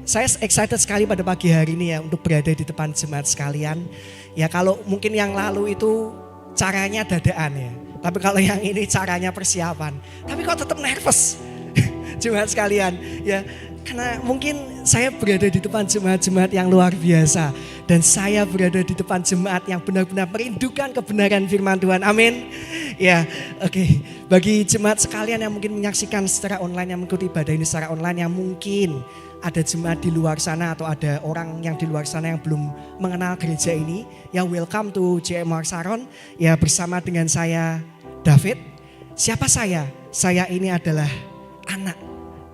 Saya excited sekali pada pagi hari ini ya untuk berada di depan jemaat sekalian. Ya kalau mungkin yang lalu itu caranya dadaan ya. Tapi kalau yang ini caranya persiapan. Tapi kok tetap nervous jemaat sekalian ya. Karena mungkin saya berada di depan jemaat-jemaat yang luar biasa. Dan saya berada di depan jemaat yang benar-benar merindukan kebenaran firman Tuhan. Amin. Ya, oke. Bagi jemaat sekalian yang mungkin menyaksikan secara online, yang mengikuti ibadah ini secara online, yang mungkin ada jemaat di luar sana atau ada orang yang di luar sana yang belum mengenal gereja ini, ya welcome to JMR Saron. Ya bersama dengan saya David. Siapa saya? Saya ini adalah anak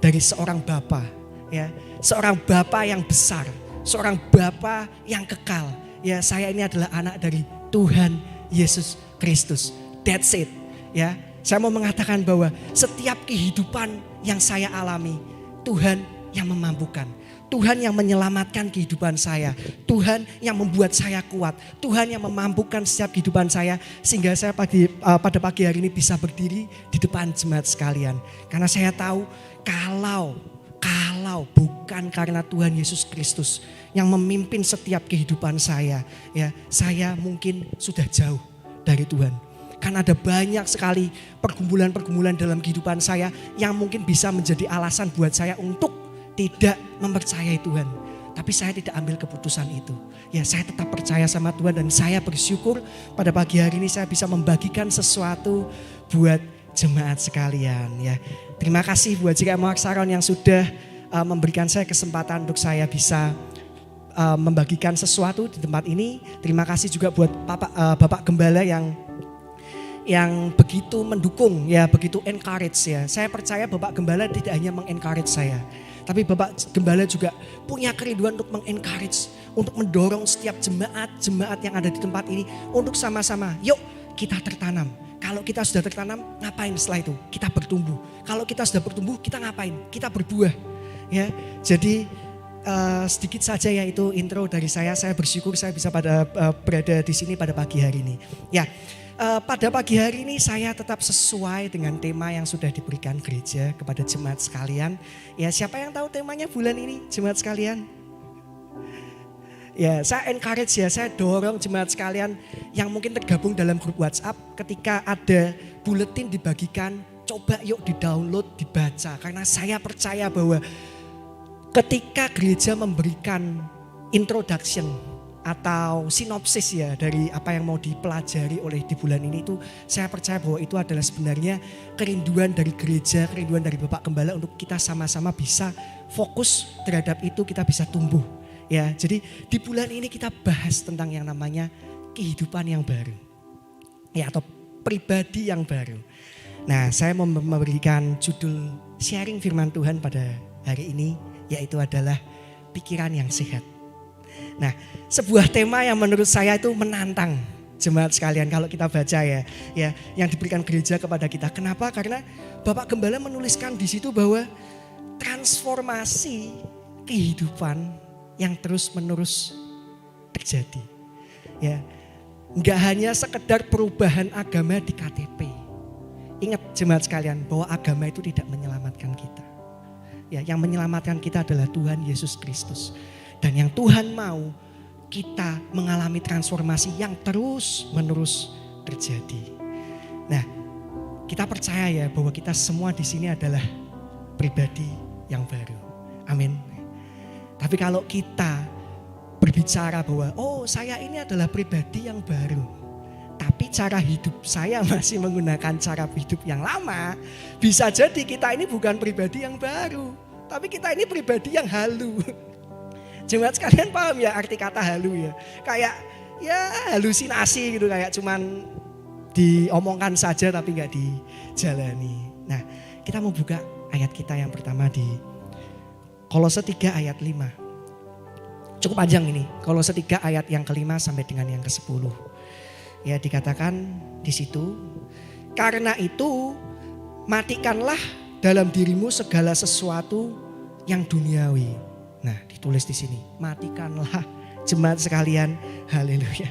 dari seorang bapa, ya, seorang bapa yang besar, seorang bapa yang kekal. Ya, saya ini adalah anak dari Tuhan Yesus Kristus. That's it. Ya, saya mau mengatakan bahwa setiap kehidupan yang saya alami, Tuhan yang memampukan. Tuhan yang menyelamatkan kehidupan saya. Tuhan yang membuat saya kuat. Tuhan yang memampukan setiap kehidupan saya. Sehingga saya pada pagi hari ini bisa berdiri di depan jemaat sekalian. Karena saya tahu kalau bukan karena Tuhan Yesus Kristus yang memimpin setiap kehidupan saya, ya, saya mungkin sudah jauh dari Tuhan. Karena ada banyak sekali pergumulan-pergumulan dalam kehidupan saya yang mungkin bisa menjadi alasan buat saya untuk tidak mempercayai Tuhan. Tapi saya tidak ambil keputusan itu. Ya, saya tetap percaya sama Tuhan dan saya bersyukur pada pagi hari ini saya bisa membagikan sesuatu buat jemaat sekalian. Ya, terima kasih buat JMR Saron yang sudah memberikan saya kesempatan untuk saya bisa membagikan sesuatu di tempat ini. Terima kasih juga buat Bapak Gembala yang begitu mendukung, ya, begitu encourage ya. Saya percaya Bapak Gembala tidak hanya mengencourage saya, tapi Bapak Gembala juga punya kerinduan untuk mengencourage, untuk mendorong setiap jemaat yang ada di tempat ini untuk sama-sama, yuk kita tertanam. Kalau kita sudah tertanam, ngapain setelah itu? Kita bertumbuh. Kalau kita sudah bertumbuh, kita ngapain? Kita berbuah. Ya, jadi sedikit saja ya itu intro dari saya. Saya bersyukur saya bisa berada di sini pada pagi hari ini. Ya. Pada pagi hari ini saya tetap sesuai dengan tema yang sudah diberikan gereja kepada jemaat sekalian. Ya, siapa yang tahu temanya bulan ini jemaat sekalian? Ya, saya encourage ya, saya dorong jemaat sekalian yang mungkin tergabung dalam grup WhatsApp, ketika ada buletin dibagikan, coba yuk di-download, dibaca. Karena saya percaya bahwa ketika gereja memberikan introduction atau sinopsis ya dari apa yang mau dipelajari oleh di bulan ini, itu saya percaya bahwa itu adalah sebenarnya kerinduan dari gereja, kerinduan dari Bapak Gembala untuk kita sama-sama bisa fokus terhadap itu, kita bisa tumbuh. Ya, jadi di bulan ini kita bahas tentang yang namanya kehidupan yang baru. Ya, atau pribadi yang baru. Nah, saya mau memberikan judul sharing firman Tuhan pada hari ini, yaitu adalah pikiran yang sehat. Nah, sebuah tema yang menurut saya itu menantang jemaat sekalian kalau kita baca ya, yang diberikan gereja kepada kita. Kenapa? Karena Bapak Gembala menuliskan di situ bahwa transformasi kehidupan yang terus-menerus terjadi. Ya, enggak hanya sekedar perubahan agama di KTP. Ingat jemaat sekalian bahwa agama itu tidak menyelamatkan kita. Ya, yang menyelamatkan kita adalah Tuhan Yesus Kristus. Dan yang Tuhan mau kita mengalami transformasi yang terus-menerus terjadi. Nah, kita percaya ya bahwa kita semua di sini adalah pribadi yang baru. Amin. Tapi kalau kita berbicara bahwa saya ini adalah pribadi yang baru, tapi cara hidup saya masih menggunakan cara hidup yang lama, bisa jadi kita ini bukan pribadi yang baru, tapi kita ini pribadi yang halu. Jemaat sekalian paham ya arti kata halu ya? Kayak ya halusinasi gitu, kayak cuman diomongkan saja tapi gak dijalani. Nah, kita mau buka ayat kita yang pertama di Kolose 3 ayat 5. Cukup panjang ini, Kolose 3 ayat yang ke-5 sampai dengan yang ke-10. Ya, dikatakan di situ, karena itu matikanlah dalam dirimu segala sesuatu yang duniawi. Nah, ditulis di sini, matikanlah jemaat sekalian, haleluya.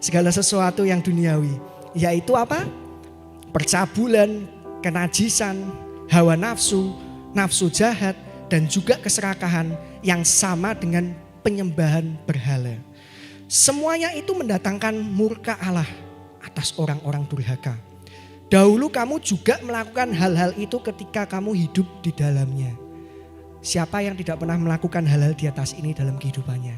Segala sesuatu yang duniawi, yaitu apa? Percabulan, kenajisan, hawa nafsu, nafsu jahat, dan juga keserakahan yang sama dengan penyembahan berhala. Semuanya itu mendatangkan murka Allah atas orang-orang durhaka. Dahulu kamu juga melakukan hal-hal itu ketika kamu hidup di dalamnya. Siapa yang tidak pernah melakukan hal-hal di atas ini dalam kehidupannya?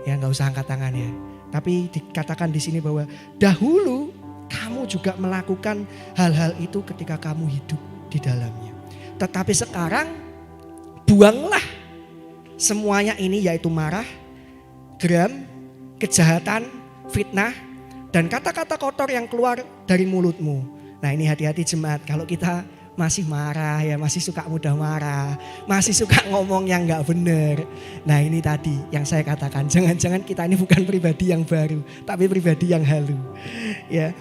Ya gak usah angkat tangan ya. Tapi dikatakan di sini bahwa dahulu kamu juga melakukan hal-hal itu ketika kamu hidup di dalamnya. Tetapi sekarang buanglah semuanya ini, yaitu marah, geram, kejahatan, fitnah, dan kata-kata kotor yang keluar dari mulutmu. Nah ini hati-hati jemaat, kalau kita masih marah ya, masih suka mudah marah, masih suka ngomong yang gak benar. Nah ini tadi yang saya katakan, jangan-jangan kita ini bukan pribadi yang baru, tapi pribadi yang halu. Ya,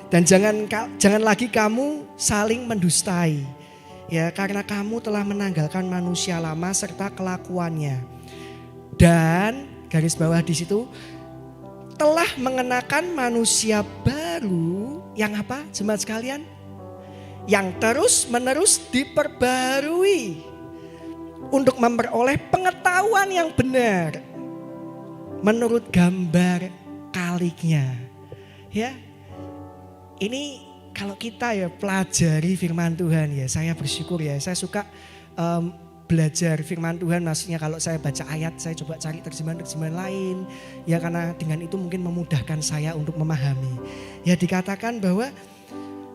dan jangan lagi kamu saling mendustai. Ya, karena kamu telah menanggalkan manusia lama serta kelakuannya. Dan garis bawah di situ, telah mengenakan manusia baru yang apa jemaat sekalian? Yang terus menerus diperbarui untuk memperoleh pengetahuan yang benar menurut gambar kaliknya. Ya, ini kalau kita ya pelajari firman Tuhan ya, saya bersyukur ya, saya suka belajar firman Tuhan, maksudnya kalau saya baca ayat saya coba cari terjemahan-terjemahan lain ya, karena dengan itu mungkin memudahkan saya untuk memahami. Ya dikatakan bahwa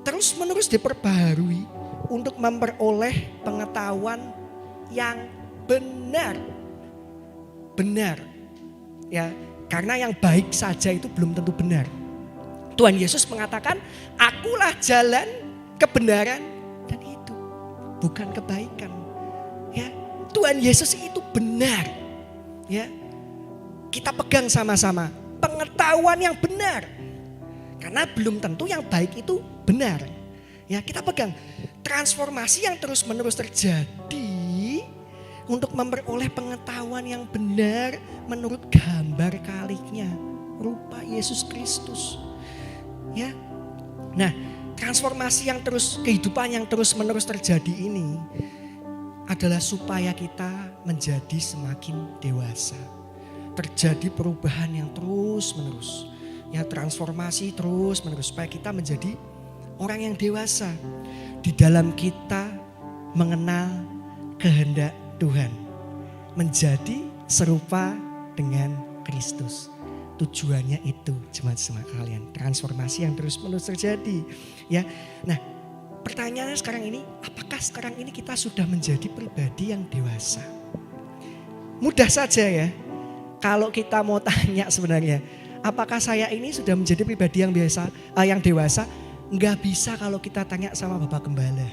terus menerus diperbaharui untuk memperoleh pengetahuan yang benar. Benar. Ya, karena yang baik saja itu belum tentu benar. Tuhan Yesus mengatakan, akulah jalan, kebenaran dan hidup, bukan kebaikan. Ya, Tuhan Yesus itu benar. Ya, kita pegang sama-sama pengetahuan yang benar. Karena belum tentu yang baik itu benar. Ya, kita pegang transformasi yang terus-menerus terjadi untuk memperoleh pengetahuan yang benar menurut gambar kaliknya, rupa Yesus Kristus. Ya. Nah, transformasi yang terus, kehidupan yang terus-menerus terjadi ini adalah supaya kita menjadi semakin dewasa. Terjadi perubahan yang terus-menerus. Ya, transformasi terus-menerus supaya kita menjadi orang yang dewasa di dalam kita mengenal kehendak Tuhan, menjadi serupa dengan Kristus. Tujuannya itu jemaat-jemaat kalian, transformasi yang terus-menerus terjadi. Ya, nah pertanyaannya sekarang ini, apakah sekarang ini kita sudah menjadi pribadi yang dewasa? Mudah saja ya, kalau kita mau tanya sebenarnya, apakah saya ini sudah menjadi pribadi yang biasa, yang dewasa? Enggak bisa kalau kita tanya sama Bapak Gembala.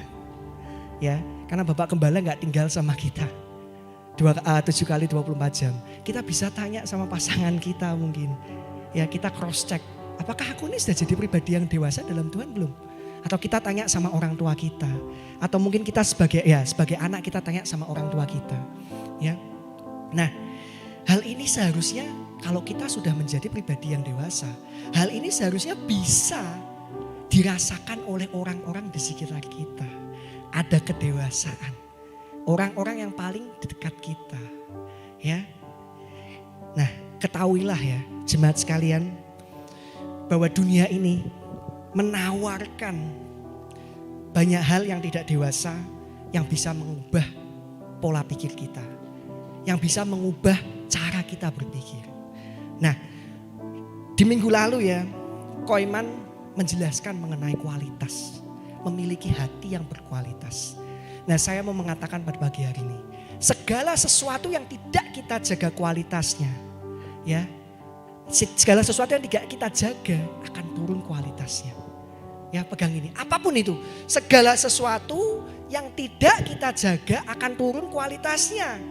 Ya, karena Bapak Gembala enggak tinggal sama kita 7 kali 24 jam. Kita bisa tanya sama pasangan kita mungkin. Ya, kita cross check. Apakah aku ini sudah jadi pribadi yang dewasa dalam Tuhan belum? Atau kita tanya sama orang tua kita. Atau mungkin kita sebagai anak kita tanya sama orang tua kita. Ya. Nah, hal ini seharusnya kalau kita sudah menjadi pribadi yang dewasa, hal ini seharusnya bisa dirasakan oleh orang-orang di sekitar kita. Ada kedewasaan. Orang-orang yang paling dekat kita. Ya. Nah, ketahuilah ya jemaat sekalian, bahwa dunia ini menawarkan banyak hal yang tidak dewasa yang bisa mengubah pola pikir kita, yang bisa mengubah cara kita berpikir. Nah, di minggu lalu ya, Koiman menjelaskan mengenai kualitas, memiliki hati yang berkualitas. Nah, saya mau mengatakan pada pagi hari ini, segala sesuatu yang tidak kita jaga kualitasnya, ya, segala sesuatu yang tidak kita jaga akan turun kualitasnya. Ya, pegang ini, apapun itu, segala sesuatu yang tidak kita jaga akan turun kualitasnya.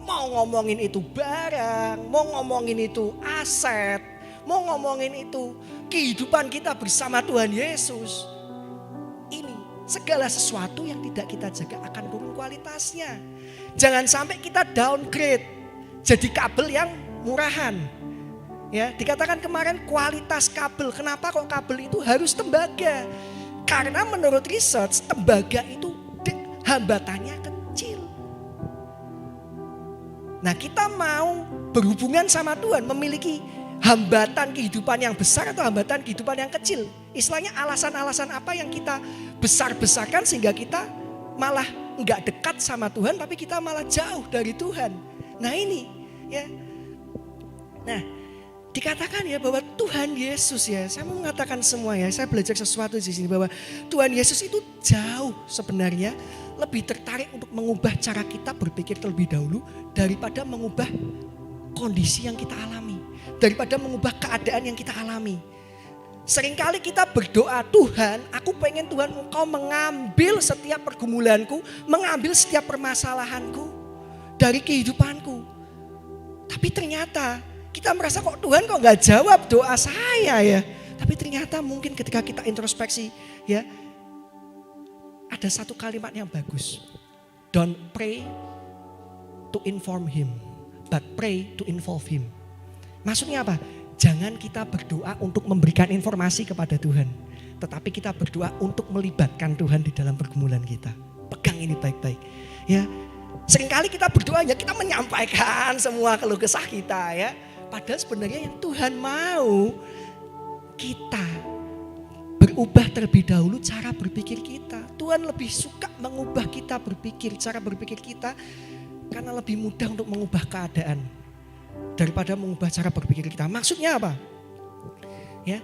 Mau ngomongin itu barang, mau ngomongin itu aset, mau ngomongin itu kehidupan kita bersama Tuhan Yesus. Ini segala sesuatu yang tidak kita jaga akan turun kualitasnya. Jangan sampai kita downgrade jadi kabel yang murahan. Ya, dikatakan kemarin kualitas kabel. Kenapa kok kabel itu harus tembaga? Karena menurut research tembaga itu hambatannya kecil. Nah, kita mau berhubungan sama Tuhan, memiliki hambatan kehidupan yang besar atau hambatan kehidupan yang kecil. Istilahnya alasan-alasan apa yang kita besar-besarkan sehingga kita malah enggak dekat sama Tuhan, tapi kita malah jauh dari Tuhan. Nah ini ya. Nah dikatakan ya bahwa Tuhan Yesus ya, saya mau mengatakan semua ya, saya belajar sesuatu di sini bahwa Tuhan Yesus itu jauh sebenarnya lebih tertarik untuk mengubah cara kita berpikir terlebih dahulu daripada mengubah kondisi yang kita alami, daripada mengubah keadaan yang kita alami. Seringkali kita berdoa, Tuhan, aku pengen Tuhan Engkau mengambil setiap pergumulanku, mengambil setiap permasalahanku dari kehidupanku. Tapi ternyata kita merasa kok Tuhan kok gak jawab doa saya ya. Tapi ternyata mungkin ketika kita introspeksi ya, ada satu kalimat yang bagus. Don't pray to inform him, but pray to involve him. Maksudnya apa? Jangan kita berdoa untuk memberikan informasi kepada Tuhan, tetapi kita berdoa untuk melibatkan Tuhan di dalam pergumulan kita. Pegang ini baik-baik. Ya, seringkali kita berdoa ya kita menyampaikan semua keluh kesah kita ya. Padahal sebenarnya yang Tuhan mau kita berubah terlebih dahulu cara berpikir kita. Tuhan lebih suka mengubah kita berpikir, cara berpikir kita, karena lebih mudah untuk mengubah keadaan daripada mengubah cara berpikir kita. Maksudnya apa? Ya,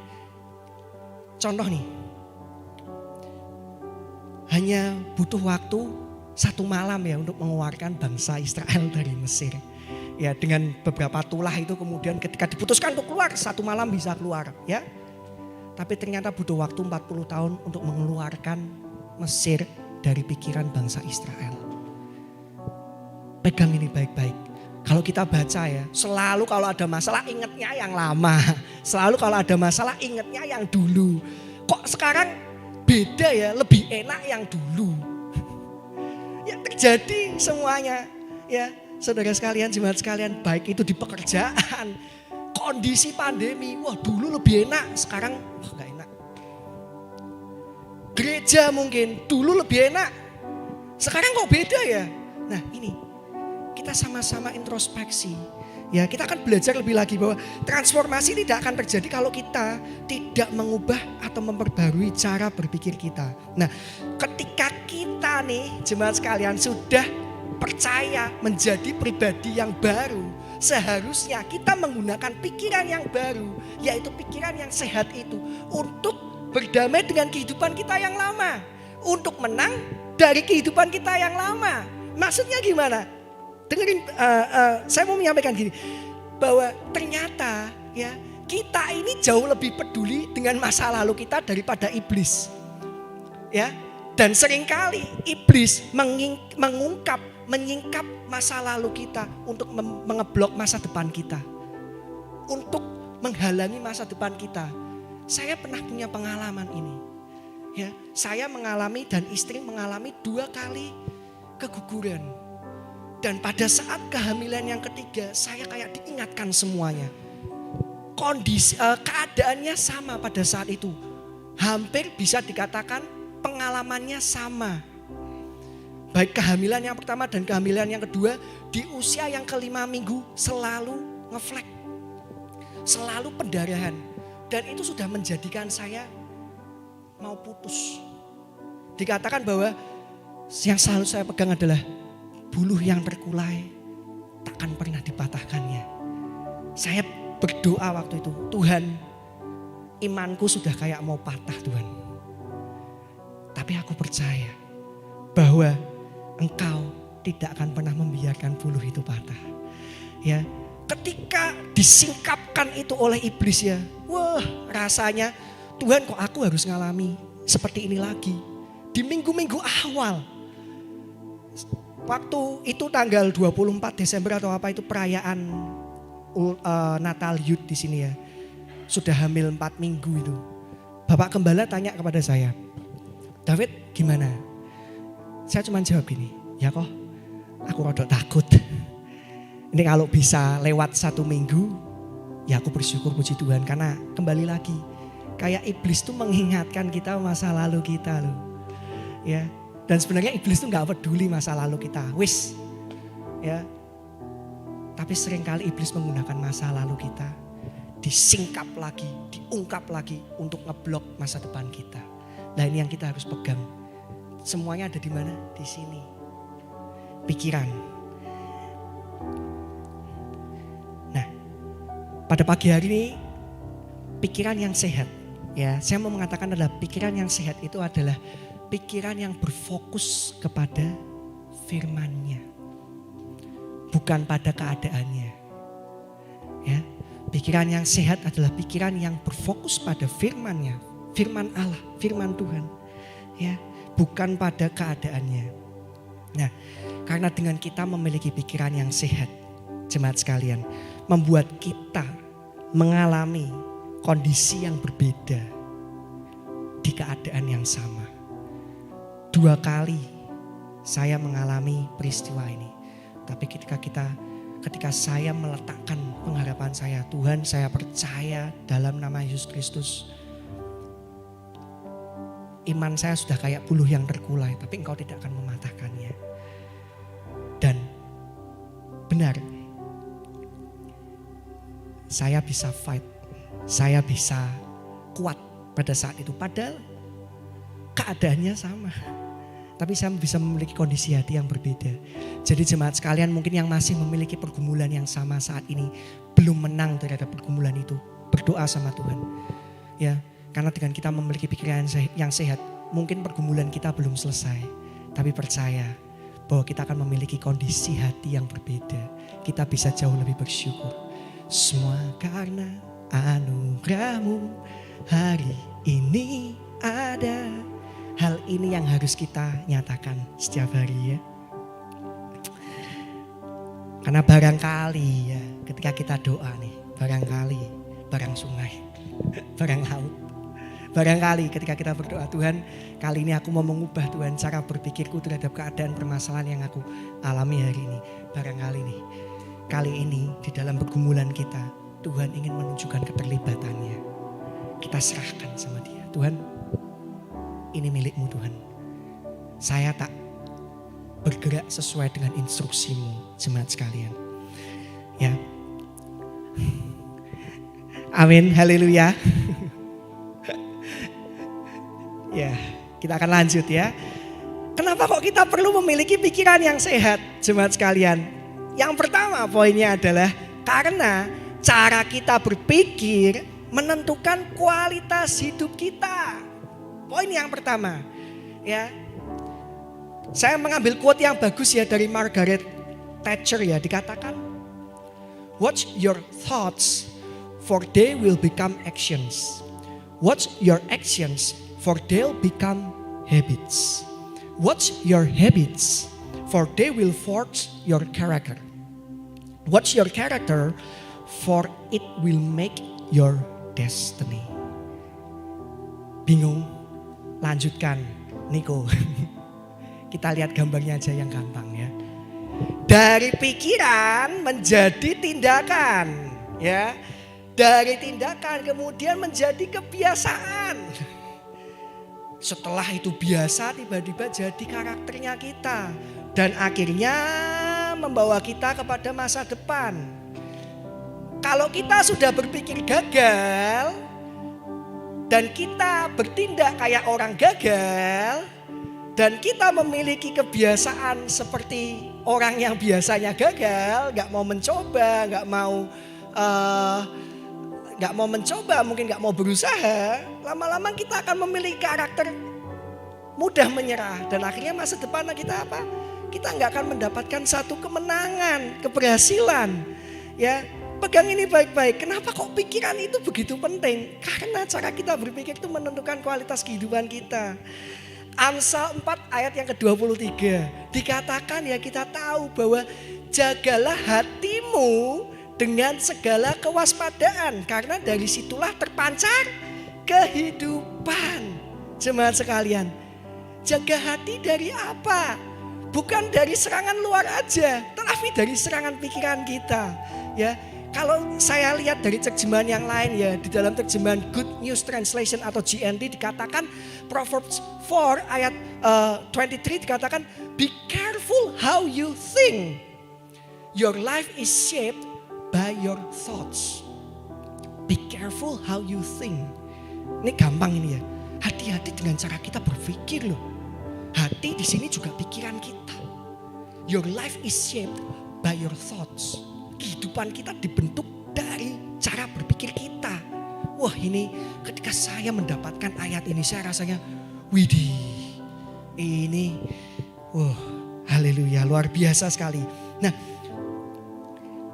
contoh nih, hanya butuh waktu 1 malam ya untuk mengeluarkan bangsa Israel dari Mesir. Ya, dengan beberapa tulah itu kemudian ketika diputuskan untuk keluar 1 malam bisa keluar ya. Tapi ternyata butuh waktu 40 tahun untuk mengeluarkan Mesir dari pikiran bangsa Israel. Pegang ini baik-baik. Kalau kita baca ya, selalu kalau ada masalah ingatnya yang lama. Selalu kalau ada masalah ingatnya yang dulu. Kok sekarang beda ya, lebih enak yang dulu. Ya terjadi semuanya ya. Saudara sekalian, jemaat sekalian, baik itu di pekerjaan, kondisi pandemi, wah dulu lebih enak, sekarang wah gak enak. Gereja mungkin, dulu lebih enak, sekarang kok beda ya. Nah ini, kita sama-sama introspeksi. Ya, kita akan belajar lebih lagi bahwa transformasi tidak akan terjadi kalau kita tidak mengubah atau memperbarui cara berpikir kita. Nah, ketika kita nih, jemaat sekalian, sudah percaya menjadi pribadi yang baru, seharusnya kita menggunakan pikiran yang baru, yaitu pikiran yang sehat itu untuk berdamai dengan kehidupan kita yang lama, untuk menang dari kehidupan kita yang lama. Maksudnya gimana? Dengerin, saya mau menyampaikan gini, bahwa ternyata ya kita ini jauh lebih peduli dengan masa lalu kita daripada iblis, ya. Dan seringkali iblis menyingkap masa lalu kita untuk mengeblok masa depan kita, untuk menghalangi masa depan kita. Saya pernah punya pengalaman ini, ya. Saya mengalami dan istri mengalami 2 kali keguguran. Dan pada saat kehamilan yang ketiga, saya kayak diingatkan semuanya. Kondisi keadaannya sama pada saat itu, hampir bisa dikatakan pengalamannya sama. Baik kehamilan yang pertama dan kehamilan yang kedua, di usia yang ke-5 minggu selalu ngeflek, selalu pendarahan. Dan itu sudah menjadikan saya mau putus. Dikatakan bahwa yang selalu saya pegang adalah buluh yang terkulai takkan pernah dipatahkannya. Saya berdoa waktu itu, Tuhan, imanku sudah kayak mau patah Tuhan. Tapi aku percaya bahwa Engkau tidak akan pernah membiarkan buluh itu patah. Ya, ketika disingkapkan itu oleh iblis ya, wah rasanya Tuhan kok aku harus ngalami seperti ini lagi. Di minggu-minggu awal, waktu itu tanggal 24 Desember atau apa itu perayaan Natal Youth di sini ya, sudah hamil 4 minggu itu. Bapak Gembala tanya kepada saya, David gimana? Saya cuma jawab gini, ya kok aku rada takut. Ini kalau bisa lewat 1 minggu, ya aku bersyukur puji Tuhan. Karena kembali lagi, kayak iblis tuh mengingatkan kita masa lalu kita loh. Ya, dan sebenarnya iblis tuh gak peduli masa lalu kita. Wis, ya Tapi seringkali iblis menggunakan masa lalu kita, disingkap lagi, diungkap lagi untuk ngeblok masa depan kita. Nah ini yang kita harus pegang. Semuanya ada di mana? Di sini. Pikiran. Nah, pada pagi hari ini pikiran yang sehat, ya, saya mau mengatakan adalah pikiran yang sehat itu adalah pikiran yang berfokus kepada firman-Nya. Bukan pada keadaannya. Ya, pikiran yang sehat adalah pikiran yang berfokus pada firman-Nya, firman Allah, firman Tuhan. Ya, bukan pada keadaannya. Nah, karena dengan kita memiliki pikiran yang sehat, jemaat sekalian, membuat kita mengalami kondisi yang berbeda di keadaan yang sama. 2 kali saya mengalami peristiwa ini. Tapi ketika saya meletakkan pengharapan saya, Tuhan saya percaya dalam nama Yesus Kristus. Iman saya sudah kayak buluh yang terkulai, tapi Engkau tidak akan mematahkannya. Dan benar, saya bisa fight, saya bisa kuat pada saat itu. Padahal keadaannya sama. Tapi saya bisa memiliki kondisi hati yang berbeda. Jadi jemaat sekalian mungkin yang masih memiliki pergumulan yang sama saat ini, belum menang terhadap pergumulan itu, berdoa sama Tuhan. Ya, karena dengan kita memiliki pikiran yang sehat, mungkin pergumulan kita belum selesai. Tapi percaya bahwa kita akan memiliki kondisi hati yang berbeda. Kita bisa jauh lebih bersyukur. Semua karena anugerah-Mu hari ini ada. Hal ini yang harus kita nyatakan setiap hari ya. Karena barangkali ya ketika kita doa nih, barang sungai, barang laut. Barangkali ketika kita berdoa, Tuhan kali ini aku mau mengubah Tuhan cara berpikirku terhadap keadaan permasalahan yang aku alami hari ini. Barangkali nih, kali ini di dalam pergumulan kita, Tuhan ingin menunjukkan keterlibatannya. Kita serahkan sama Dia. Tuhan, ini milik-Mu Tuhan. Saya tak bergerak sesuai dengan instruksi-Mu, jemaat sekalian. Ya. Amin, haleluya. Ya, kita akan lanjut ya. Kenapa kok kita perlu memiliki pikiran yang sehat, jemaat sekalian? Yang pertama poinnya adalah karena cara kita berpikir menentukan kualitas hidup kita. Poin yang pertama, ya. Saya mengambil quote yang bagus ya dari Margaret Thatcher ya, dikatakan, watch your thoughts for they will become actions. Watch your actions for they'll become habits. Watch your habits for they will forge your character. Watch your character for it will make your destiny. Bingung? Lanjutkan, Niko. Kita lihat gambarnya aja yang gampang ya. Dari pikiran menjadi tindakan, ya. Dari tindakan kemudian menjadi kebiasaan. Setelah itu biasa tiba-tiba jadi karakternya kita dan akhirnya membawa kita kepada masa depan. Kalau kita sudah berpikir gagal dan kita bertindak kayak orang gagal, dan kita memiliki kebiasaan seperti orang yang biasanya gagal, gak mau mencoba, gak mau mencoba, mungkin gak mau berusaha, lama-lama kita akan memiliki karakter mudah menyerah. Dan akhirnya masa depan kita apa? Kita gak akan mendapatkan satu kemenangan, keberhasilan. Ya, pegang ini baik-baik. Kenapa kok pikiran itu begitu penting? Karena cara kita berpikir itu menentukan kualitas kehidupan kita. Amsal 4 ayat yang ke-23 dikatakan ya, kita tahu bahwa jagalah hatimu dengan segala kewaspadaan, karena dari situlah terpancar kehidupan. Jemaat sekalian, jaga hati dari apa? Bukan dari serangan luar aja, tetapi dari serangan pikiran kita. Ya, kalau saya lihat dari terjemahan yang lain ya, di dalam terjemahan Good News Translation atau GNT dikatakan, Proverbs 4 ayat 23 dikatakan, be careful how you think. Your life is shaped by your thoughts. Be careful how you think. Ini gampang ini ya. Hati-hati dengan cara kita berpikir loh. Hati di sini juga pikiran kita. Your life is shaped by your thoughts. Kehidupan kita dibentuk dari cara berpikir kita. Wah, ini ketika saya mendapatkan ayat ini saya rasanya widih. Ini haleluya, luar biasa sekali. Nah,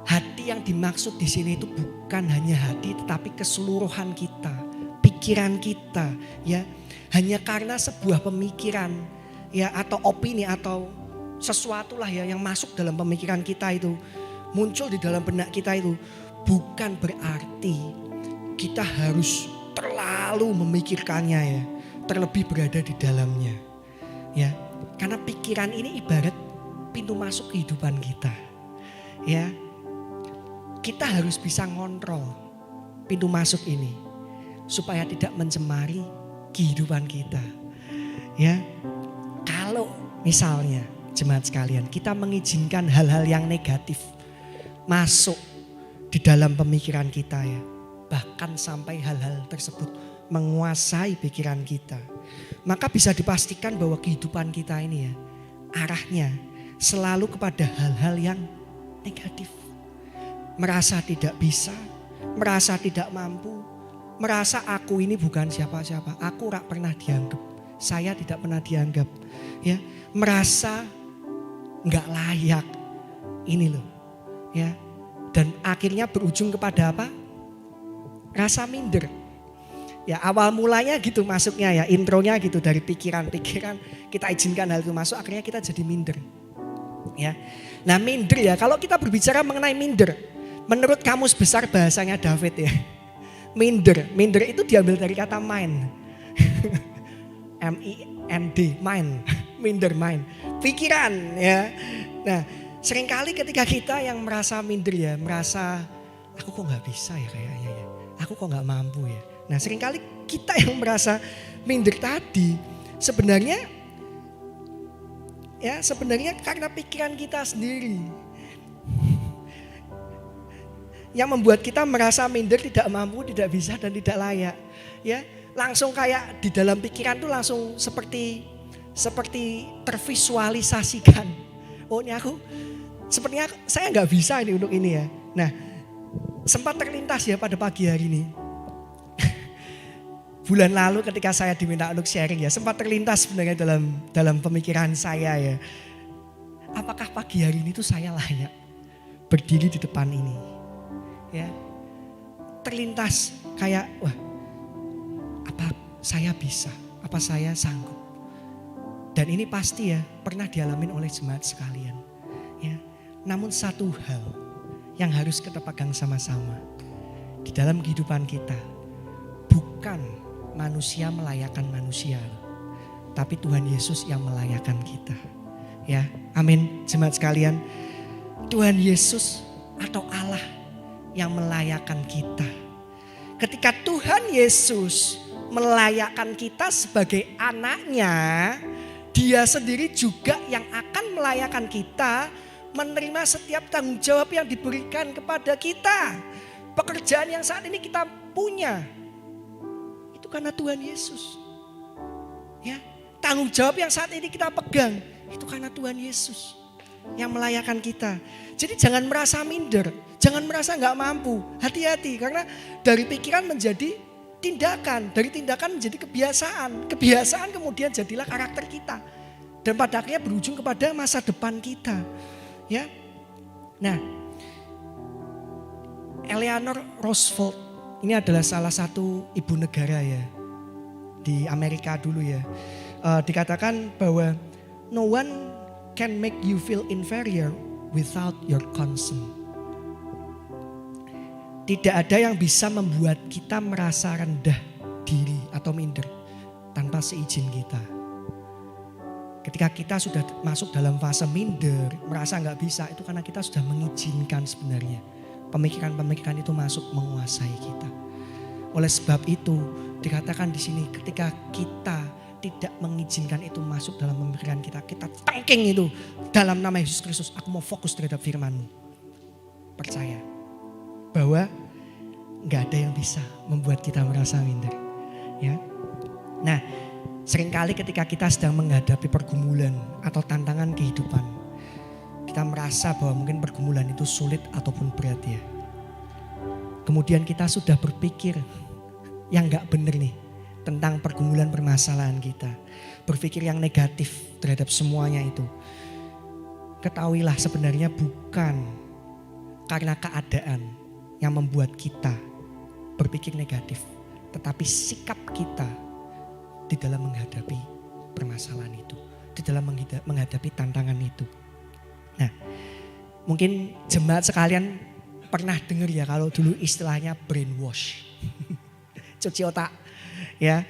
hati yang dimaksud di sini itu bukan hanya hati tetapi keseluruhan kita, pikiran kita ya. Hanya karena sebuah pemikiran ya atau opini atau sesuatu lah ya yang masuk dalam pemikiran kita itu, muncul di dalam benak kita itu, bukan berarti kita harus terlalu memikirkannya ya, terlebih berada di dalamnya ya. Karena pikiran ini ibarat pintu masuk kehidupan kita ya. Kita harus bisa ngontrol pintu masuk ini supaya tidak mencemari kehidupan kita ya. Kalau misalnya jemaat sekalian kita mengizinkan hal-hal yang negatif masuk di dalam pemikiran kita ya, bahkan sampai hal-hal tersebut menguasai pikiran kita, maka bisa dipastikan bahwa kehidupan kita ini ya arahnya selalu kepada hal-hal yang negatif. Merasa tidak bisa, merasa tidak mampu, merasa aku ini bukan siapa-siapa, aku tak pernah dianggap, saya tidak pernah dianggap ya, merasa nggak layak ini loh ya. Dan akhirnya berujung kepada apa? Rasa minder. Ya awal mulanya gitu masuknya ya, intronya gitu dari pikiran-pikiran, kita izinkan hal itu masuk, akhirnya kita jadi minder. Ya. Nah minder ya, kalau kita berbicara mengenai minder, menurut kamus besar bahasanya David ya, minder itu diambil dari kata mind. M-I-N-D, mind, minder, mind, pikiran ya. Nah seringkali ketika kita yang merasa minder ya, merasa aku kok gak bisa ya kayaknya ya, aku kok gak mampu ya. Nah seringkali kita yang merasa minder tadi sebenarnya karena pikiran kita sendiri yang membuat kita merasa minder, tidak mampu, tidak bisa dan tidak layak ya. Langsung kayak di dalam pikiran tuh langsung seperti tervisualisasikan. Oh ini aku sepertinya saya nggak bisa ini untuk ini ya. Nah sempat terlintas ya pada pagi hari ini. Bulan lalu ketika saya diminta untuk sharing ya, sempat terlintas sebenarnya dalam pemikiran saya ya. Apakah pagi hari ini tuh saya layak berdiri di depan ini? Ya, terlintas kayak wah, apa saya bisa? Apa saya sanggup? Dan ini pasti ya pernah dialamin oleh jemaat sekalian. Ya, namun satu hal yang harus kita pegang sama-sama di dalam kehidupan kita, bukan manusia melayakkan manusia, tapi Tuhan Yesus yang melayakkan kita. Ya, amin jemaat sekalian. Tuhan Yesus atau Allah yang melayakkan kita. Ketika Tuhan Yesus melayakkan kita sebagai anaknya, Dia sendiri juga yang akan melayakkan kita menerima setiap tanggung jawab yang diberikan kepada kita. Pekerjaan yang saat ini kita punya itu karena Tuhan Yesus. Ya, tanggung jawab yang saat ini kita pegang itu karena Tuhan Yesus yang melayakkan kita. Jadi jangan merasa minder, jangan merasa nggak mampu. Hati-hati karena dari pikiran menjadi tindakan, dari tindakan menjadi kebiasaan. Kebiasaan kemudian jadilah karakter kita. Dan pada akhirnya berujung kepada masa depan kita. Ya. Nah, Eleanor Roosevelt ini adalah salah satu ibu negara ya di Amerika dulu ya. Dikatakan bahwa no one can make you feel inferior without your consent. Tidak ada yang bisa membuat kita merasa rendah diri atau minder tanpa seizin kita. Ketika kita sudah masuk dalam fase minder, merasa nggak bisa, itu karena kita sudah mengizinkan sebenarnya pemikiran-pemikiran itu masuk menguasai kita. Oleh sebab itu dikatakan di sini ketika kita tidak mengizinkan itu masuk dalam pemikiran kita, kita tangking itu dalam nama Yesus Kristus. Aku mau fokus terhadap firman-Mu. percaya bahwa nggak ada yang bisa membuat kita merasa minder. Ya. Nah, seringkali ketika kita sedang menghadapi pergumulan atau tantangan kehidupan, kita merasa bahwa mungkin pergumulan itu sulit ataupun berat ya. Kemudian kita sudah berpikir yang nggak benar nih tentang pergumulan permasalahan kita. Berpikir yang negatif terhadap semuanya itu. Ketahuilah sebenarnya bukan karena keadaan yang membuat kita berpikir negatif. Tetapi sikap kita di dalam menghadapi permasalahan itu. Di dalam menghadapi tantangan itu. Nah, mungkin jemaat sekalian pernah dengar ya kalau dulu istilahnya brainwash. Cuci otak ya.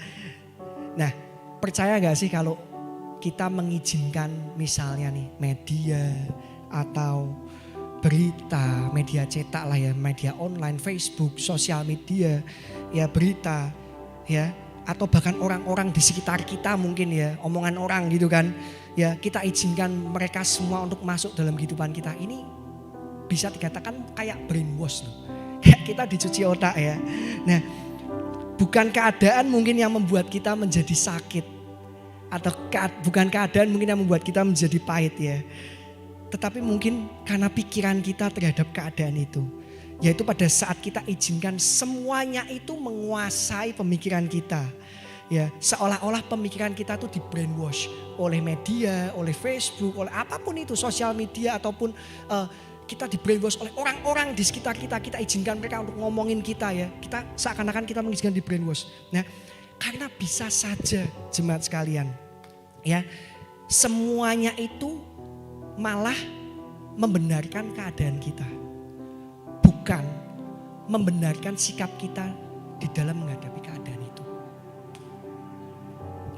Nah, percaya gak sih kalau kita mengizinkan misalnya nih media atau berita, media cetak lah ya, media online, Facebook, sosial media, ya berita ya, atau bahkan orang-orang di sekitar kita mungkin ya, omongan orang gitu kan, ya kita izinkan mereka semua untuk masuk dalam kehidupan kita. Ini bisa dikatakan kayak brainwash loh, kayak kita dicuci otak ya. Nah, bukan keadaan mungkin yang membuat kita menjadi sakit, atau bukan keadaan mungkin yang membuat kita menjadi pahit ya. Tetapi mungkin karena pikiran kita terhadap keadaan itu. Yaitu pada saat kita izinkan semuanya itu menguasai pemikiran kita. Ya, seolah-olah pemikiran kita tuh di brainwash oleh media, oleh Facebook, oleh apapun itu, sosial media ataupun kita di brainwash oleh orang-orang di sekitar kita. Kita izinkan mereka untuk ngomongin kita ya. Kita seakan-akan kita mengizinkan di brainwash. Nah, karena bisa saja jemaat sekalian ya, semuanya itu malah membenarkan keadaan kita, bukan membenarkan sikap kita di dalam menghadapi keadaan itu.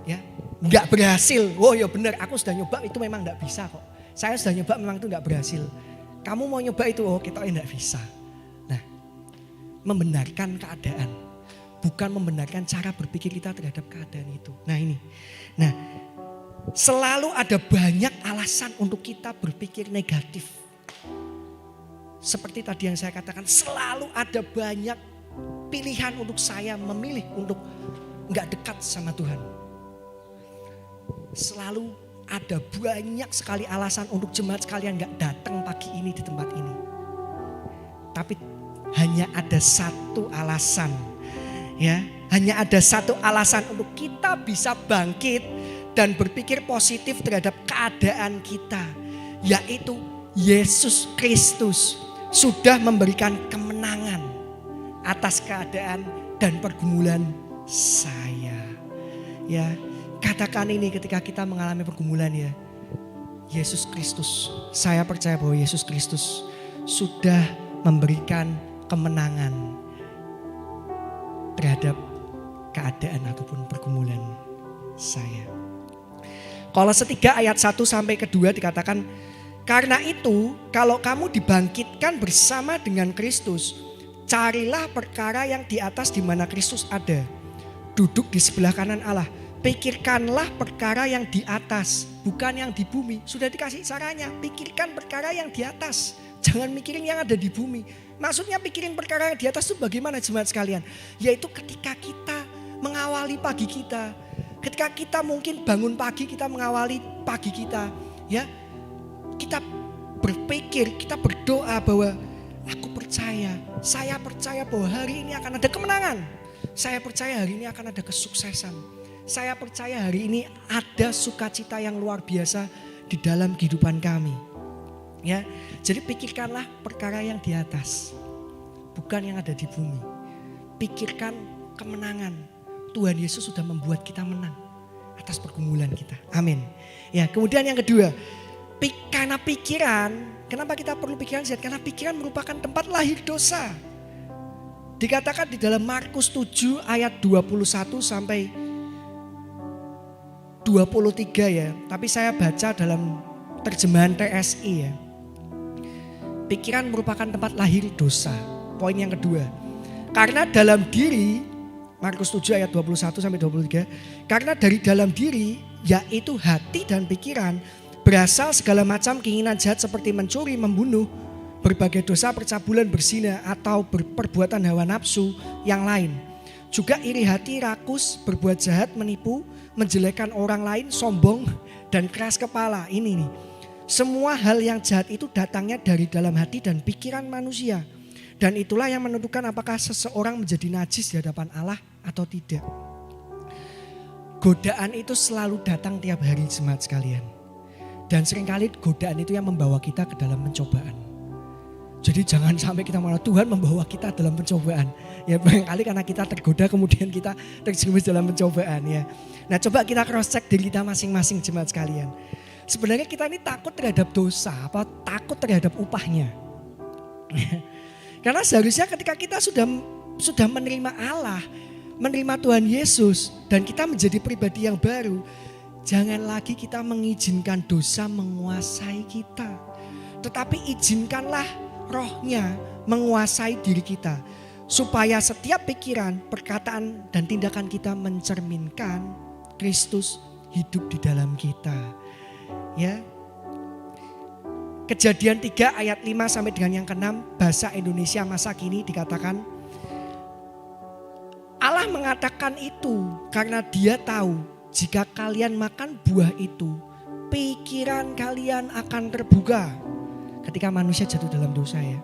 Ya, nggak berhasil. Oh ya benar, aku sudah nyoba itu memang nggak bisa kok. Saya sudah nyoba memang itu nggak berhasil. Kamu mau nyoba itu, oh kita nggak bisa. Nah, membenarkan keadaan, bukan membenarkan cara berpikir kita terhadap keadaan itu. Nah ini, nah. Selalu ada banyak alasan untuk kita berpikir negatif. Seperti tadi yang saya katakan, selalu ada banyak pilihan untuk saya memilih untuk enggak dekat sama Tuhan. Selalu ada banyak sekali alasan untuk jemaat sekalian enggak datang pagi ini di tempat ini. Tapi hanya ada satu alasan. Ya, hanya ada satu alasan untuk kita bisa bangkit dan berpikir positif terhadap keadaan kita. Yaitu Yesus Kristus sudah memberikan kemenangan atas keadaan dan pergumulan saya. Ya, katakan ini ketika kita mengalami pergumulan ya. Yesus Kristus, saya percaya bahwa Yesus Kristus sudah memberikan kemenangan terhadap keadaan ataupun pergumulan saya. Kolose 3 ayat 1 sampai ke 2 dikatakan, karena itu kalau kamu dibangkitkan bersama dengan Kristus, carilah perkara yang di atas di mana Kristus ada, duduk di sebelah kanan Allah. Pikirkanlah perkara yang di atas, bukan yang di bumi. Sudah dikasih caranya, pikirkan perkara yang di atas. Jangan mikirin yang ada di bumi. Maksudnya pikirin perkara yang di atas itu bagaimana jemaat sekalian? Yaitu ketika kita mengawali pagi kita. Ketika kita mungkin bangun pagi, kita mengawali pagi kita, ya, kita berpikir, kita berdoa bahwa aku percaya, saya percaya bahwa hari ini akan ada kemenangan. Saya percaya hari ini akan ada kesuksesan. Saya percaya hari ini ada sukacita yang luar biasa di dalam kehidupan kami. Ya, jadi pikirkanlah perkara yang di atas, bukan yang ada di bumi. Pikirkan kemenangan. Tuhan Yesus sudah membuat kita menang atas pergumulan kita. Amin. Ya, kemudian yang kedua, karena pikiran, kenapa kita perlu pikiran sehat? Karena pikiran merupakan tempat lahir dosa. Dikatakan di dalam Markus 7 ayat 21 sampai 23 ya. Tapi saya baca dalam terjemahan TSI ya. Pikiran merupakan tempat lahir dosa. Poin yang kedua. Karena dalam diri, Markus 7 ayat 21 sampai 23. Karena dari dalam diri, yaitu hati dan pikiran, berasal segala macam keinginan jahat seperti mencuri, membunuh, berbagai dosa percabulan, berzina atau perbuatan hawa nafsu yang lain. Juga iri hati, rakus, berbuat jahat, menipu, menjelekkan orang lain, sombong dan keras kepala. Ini nih. Semua hal yang jahat itu datangnya dari dalam hati dan pikiran manusia. Dan itulah yang menentukan apakah seseorang menjadi najis di hadapan Allah atau tidak. Godaan itu selalu datang tiap hari jemaat sekalian. Dan seringkali godaan itu yang membawa kita ke dalam pencobaan. Jadi jangan sampai kita malah Tuhan membawa kita dalam pencobaan. Ya barangkali karena kita tergoda kemudian kita terjerumus dalam pencobaan ya. Nah coba kita cross check diri kita masing-masing jemaat sekalian. Sebenarnya kita ini takut terhadap dosa apa takut terhadap upahnya. Karena seharusnya ketika kita sudah menerima Allah, menerima Tuhan Yesus dan kita menjadi pribadi yang baru, jangan lagi kita mengizinkan dosa menguasai kita. Tetapi izinkanlah Roh-Nya menguasai diri kita. Supaya setiap pikiran, perkataan dan tindakan kita mencerminkan Kristus hidup di dalam kita. Ya. Kejadian 3 ayat 5 sampai dengan yang ke-6 bahasa Indonesia masa kini dikatakan, Allah mengatakan itu karena Dia tahu jika kalian makan buah itu, pikiran kalian akan terbuka. Ketika manusia jatuh dalam dosa ya.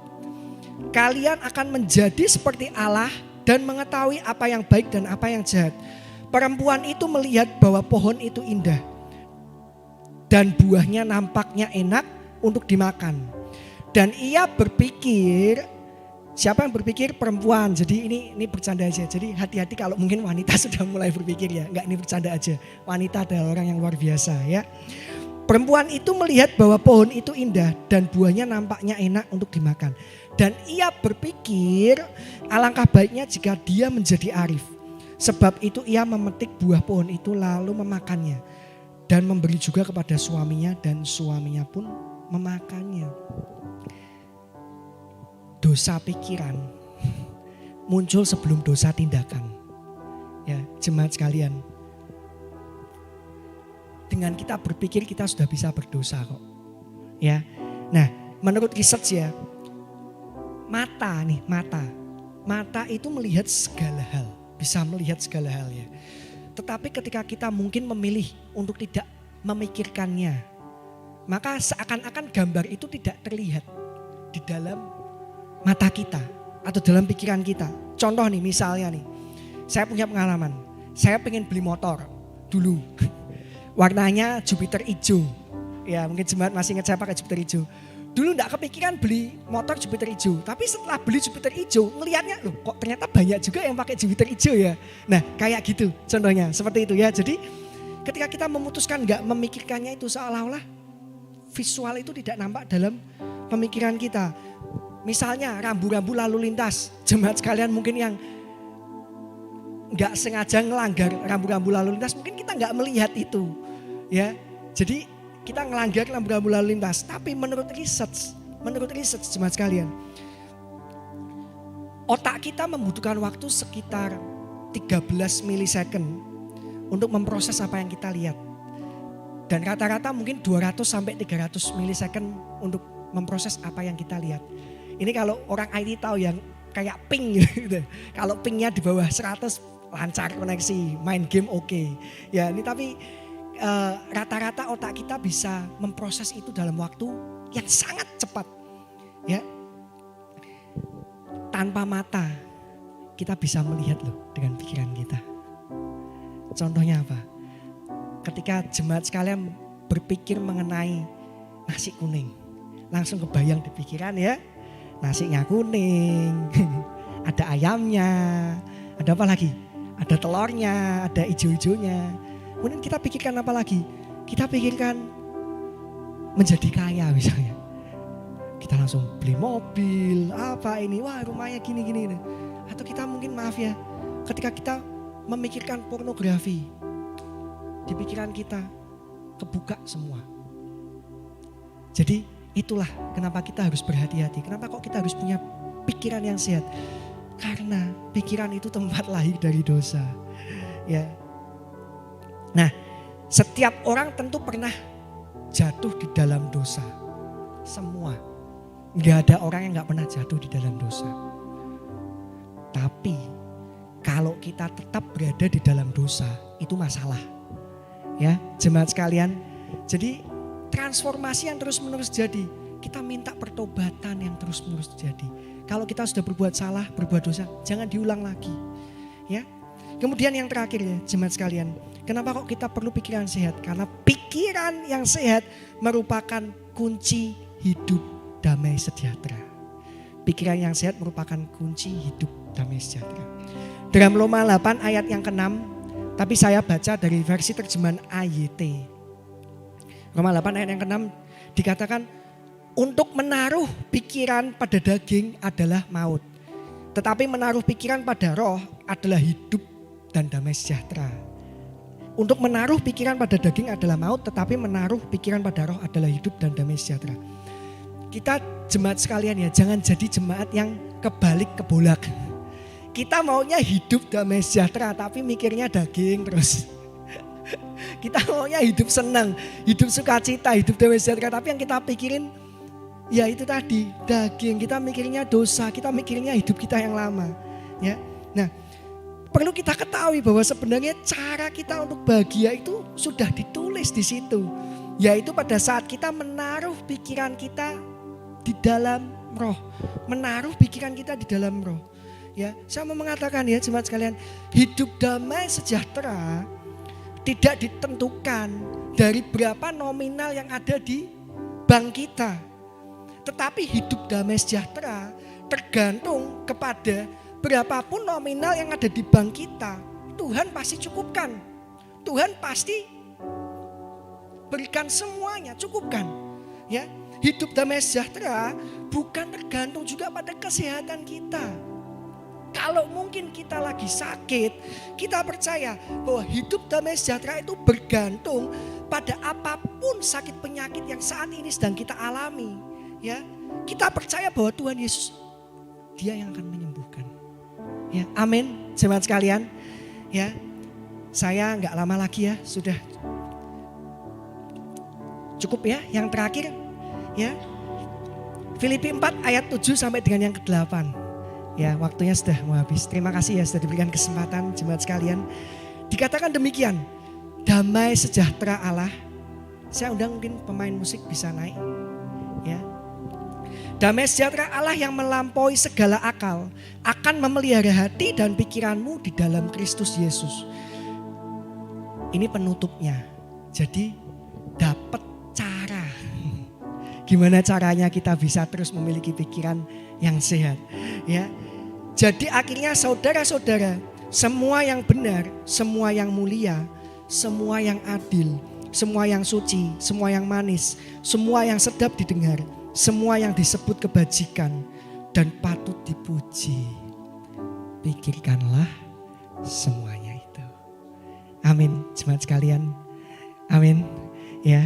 Kalian akan menjadi seperti Allah dan mengetahui apa yang baik dan apa yang jahat. Perempuan itu melihat bahwa pohon itu indah dan buahnya nampaknya enak untuk dimakan. Dan ia berpikir, siapa yang berpikir? Perempuan. Jadi ini bercanda aja. Jadi hati-hati kalau mungkin wanita sudah mulai berpikir ya. Enggak, ini bercanda aja. Wanita adalah orang yang luar biasa ya. Perempuan itu melihat bahwa pohon itu indah dan buahnya nampaknya enak untuk dimakan. Dan ia berpikir alangkah baiknya jika dia menjadi arif. Sebab itu ia memetik buah pohon itu lalu memakannya. Dan memberi juga kepada suaminya dan suaminya pun memakannya. Dosa pikiran muncul sebelum dosa tindakan. Ya, jemaat sekalian. Dengan kita berpikir kita sudah bisa berdosa kok. Ya. Nah, menurut research ya, mata itu melihat segala hal, bisa melihat segala hal ya. Tetapi ketika kita mungkin memilih untuk tidak memikirkannya, maka seakan-akan gambar itu tidak terlihat di dalam mata kita atau dalam pikiran kita. Contoh nih, misalnya nih, saya punya pengalaman, saya pengen beli motor dulu. Warnanya Jupiter hijau. Ya mungkin jemaat masih ingat saya pakai Jupiter hijau. Dulu enggak kepikiran beli motor Jupiter hijau. Tapi setelah beli Jupiter hijau ngelihatnya loh kok ternyata banyak juga yang pakai Jupiter hijau ya. Nah kayak gitu contohnya seperti itu ya. Jadi ketika kita memutuskan enggak memikirkannya itu seolah-olah visual itu tidak nampak dalam pemikiran kita. Misalnya rambu-rambu lalu lintas. Jemaat sekalian mungkin yang enggak sengaja ngelanggar rambu-rambu lalu lintas mungkin kita enggak melihat itu. Ya, jadi kita ngelanggar rambu-rambu lalu lintas. Tapi menurut research jemaat sekalian, otak kita membutuhkan waktu sekitar 13 milisecond untuk memproses apa yang kita lihat. Dan rata-rata mungkin 200 sampai 300 milisecond untuk memproses apa yang kita lihat. Ini kalau orang IT tahu yang kayak ping gitu. Kalau pingnya di bawah 100 lancar koneksi, main game oke. Ya, ini tapi rata-rata otak kita bisa memproses itu dalam waktu yang sangat cepat. Ya. Tanpa mata kita bisa melihat loh dengan pikiran kita. Contohnya apa? Ketika jemaat sekalian berpikir mengenai nasi kuning, langsung kebayang di pikiran ya, nasinya kuning, ada ayamnya, ada apa lagi? Ada telurnya, ada ijo-ijonya. Kemudian kita pikirkan apa lagi? Kita pikirkan menjadi kaya misalnya. Kita langsung beli mobil, apa ini, wah rumahnya gini-gini. Atau kita mungkin maaf ya, ketika kita memikirkan pornografi, di pikiran kita kebuka semua. Jadi itulah kenapa kita harus berhati-hati. Kenapa kok kita harus punya pikiran yang sehat? Karena pikiran itu tempat lahir dari dosa. Ya. Nah, setiap orang tentu pernah jatuh di dalam dosa. Semua. Nggak ada orang yang nggak pernah jatuh di dalam dosa. Tapi kalau kita tetap berada di dalam dosa, itu masalah. Ya, jemaat sekalian. Jadi transformasi yang terus-menerus jadi. Kita minta pertobatan yang terus-menerus terjadi. Kalau kita sudah berbuat salah, berbuat dosa, jangan diulang lagi. Ya. Kemudian yang terakhir ya, jemaat sekalian. Kenapa kok kita perlu pikiran sehat? Karena pikiran yang sehat merupakan kunci hidup damai sejahtera. Pikiran yang sehat merupakan kunci hidup damai sejahtera. Dalam Roma 8 ayat yang ke-6, tapi saya baca dari versi terjemahan AYT. Roma 8 ayat yang ke-6 dikatakan, untuk menaruh pikiran pada daging adalah maut. Tetapi menaruh pikiran pada roh adalah hidup dan damai sejahtera. Untuk menaruh pikiran pada daging adalah maut, tetapi menaruh pikiran pada roh adalah hidup dan damai sejahtera. Kita jemaat sekalian ya, jangan jadi jemaat yang kebalik kebolak. Kita maunya hidup damai sejahtera, tapi mikirnya daging terus. Kita maunya hidup senang, hidup sukacita, hidup damai sejahtera, tapi yang kita pikirin ya itu tadi, daging. Kita mikirnya dosa, kita mikirnya hidup kita yang lama. Ya, nah perlu kita ketahui bahwa sebenarnya cara kita untuk bahagia itu sudah ditulis di situ. Yaitu pada saat kita menaruh pikiran kita di dalam roh. Menaruh pikiran kita di dalam roh. Ya, saya mau mengatakan ya jemaat sekalian, hidup damai sejahtera tidak ditentukan dari berapa nominal yang ada di bank kita. Tetapi hidup damai sejahtera tergantung kepada berapapun nominal yang ada di bank kita, Tuhan pasti cukupkan. Tuhan pasti berikan semuanya, cukupkan. Ya, hidup damai sejahtera bukan tergantung juga pada kesehatan kita. Kalau mungkin kita lagi sakit, kita percaya bahwa hidup damai sejahtera itu bergantung pada apapun sakit penyakit yang saat ini sedang kita alami. Ya, kita percaya bahwa Tuhan Yesus, Dia yang akan menyembuhkan. Ya, amin, jemaat sekalian. Ya, saya nggak lama lagi ya, sudah cukup ya. Yang terakhir, ya, Filipi 4 ayat 7 sampai dengan yang ke-8. Ya, waktunya sudah mau habis. Terima kasih ya sudah diberikan kesempatan jemaat sekalian. Dikatakan demikian, damai sejahtera Allah. Saya undang mungkin pemain musik bisa naik. Ya. Damai sejahtera Allah yang melampaui segala akal akan memelihara hati dan pikiranmu di dalam Kristus Yesus. Ini penutupnya. Jadi dapat cara. Gimana caranya kita bisa terus memiliki pikiran yang sehat. Ya. Jadi akhirnya saudara-saudara, semua yang benar, semua yang mulia, semua yang adil, semua yang suci, semua yang manis, semua yang sedap didengar, semua yang disebut kebajikan dan patut dipuji, pikirkanlah semuanya itu. Amin, jemaat sekalian. Amin. Ya.